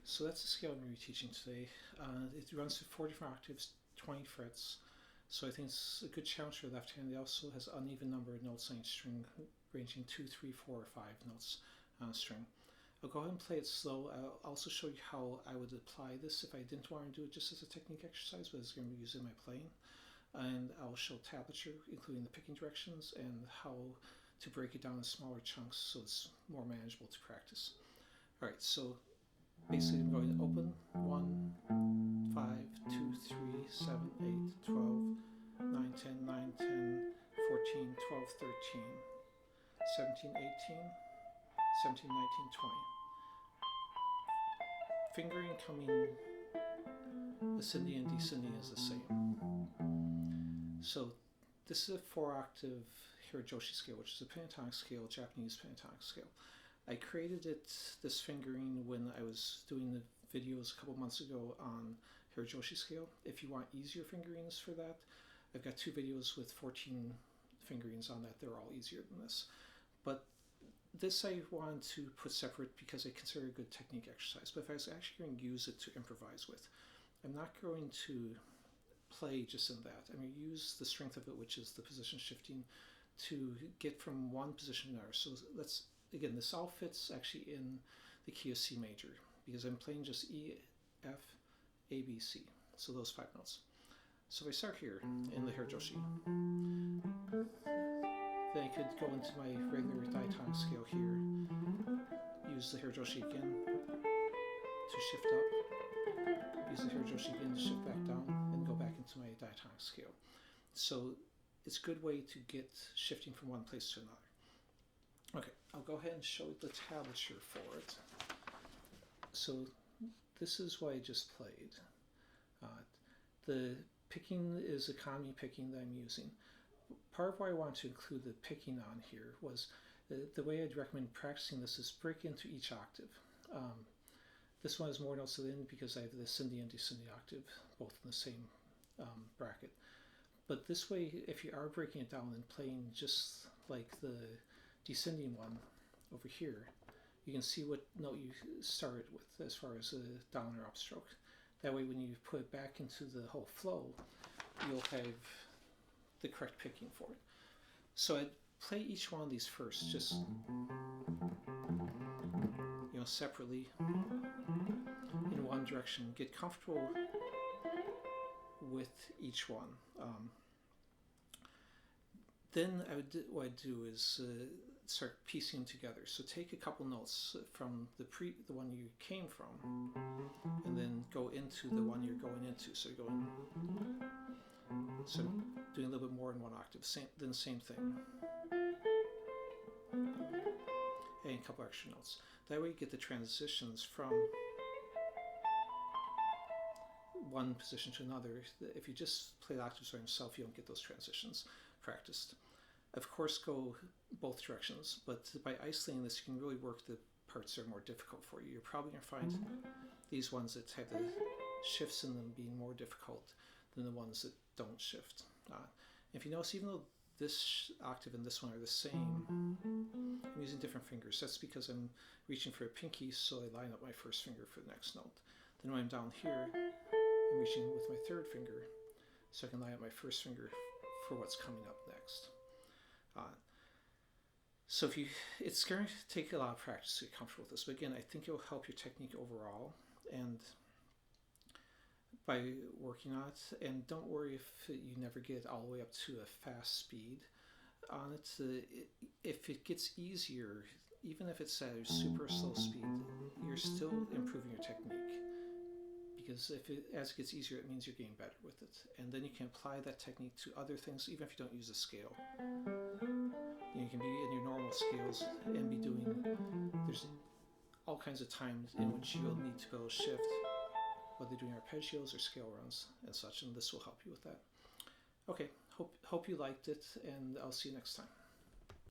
So that's the scale I'm going to be teaching today. It runs through 4 different octaves, 20 frets. So I think it's a good challenge for the left hand. It also has an uneven number of notes on each string, ranging 2, 3, 4, or 5 notes on a string. I'll go ahead and play it slow. I'll also show you how I would apply this if I didn't want to do it just as a technique exercise, but it's going to be used in my playing. And I'll show tablature, including the picking directions, and how to break it down in smaller chunks so it's more manageable to practice. Alright, so basically I'm going to open 1, 5, 2, 3, 7, 8, 12, 9, 10, 9, 10, 14, 12, 13, 17, 18, 17, 19, 20. Fingering coming ascending and descending is the same. So this is a 4-octave Hirajoshi scale, which is a pentatonic scale, Japanese pentatonic scale. I created this fingering when I was doing the videos a couple months ago on Hirajoshi scale. If you want easier fingerings for that, I've got 2 videos with 14 fingerings on that. They're all easier than this. But this I wanted to put separate because I consider it a good technique exercise. But if I was actually going to use it to improvise with, I'm not going to play just in that. I'm going to use the strength of it, which is the position shifting, to get from one position to another. So let's, again, this all fits actually in the key of C major because I'm playing just E, F, A, B, C. So those 5 notes. So if I start here in the Hirajoshi, then I could go into my regular diatonic scale here, use the Hirajoshi again to shift up, use the Hirajoshi again to shift back down, and go back into my diatonic scale. So it's a good way to get shifting from one place to another. Okay, I'll go ahead and show the tablature for it. So this is what I just played. The picking is economy picking that I'm using. Part of why I wanted to include the picking on here was the way I'd recommend practicing this is break into each octave. This one has more notes at the end because I have the ascending and descending octave both in the same bracket. But this way, if you are breaking it down and playing just like the descending one over here, you can see what note you started with as far as a down or upstroke. That way when you put it back into the whole flow, you'll have the correct picking for it. So I'd play each one of these first, just separately in one direction. Get comfortable with each one. Then what I'd do is start piecing them together. So take a couple notes from the one you came from, and then go into the one you're going into. So you're going, so doing a little bit more in one octave. Then the same thing, and a couple extra notes. That way you get the transitions from one position to another. If you just play the octaves by yourself, you don't get those transitions practiced. Of course, go both directions, but by isolating this, you can really work the parts that are more difficult for you. You're probably going to find these ones that have the shifts in them being more difficult than the ones that don't shift. If you notice, even though this octave and this one are the same, I'm using different fingers. That's because I'm reaching for a pinky, so I line up my first finger for the next note. Then when I'm down here, I'm reaching with my third finger, so I can line up my first finger for what's coming up next. So it's going to take a lot of practice to get comfortable with this, but again, I think it will help your technique overall, and by working on it. And don't worry if you never get all the way up to a fast speed on it. If it gets easier, even if it's at a super slow speed, you're still improving your technique, because as it gets easier, it means you're getting better with it, and then you can apply that technique to other things even if you don't use a scale. You can be in your normal scales and be doing, there's all kinds of times in which you'll need to go shift, whether doing arpeggios or scale runs and such, and this will help you with that. Okay, hope you liked it, and I'll see you next time.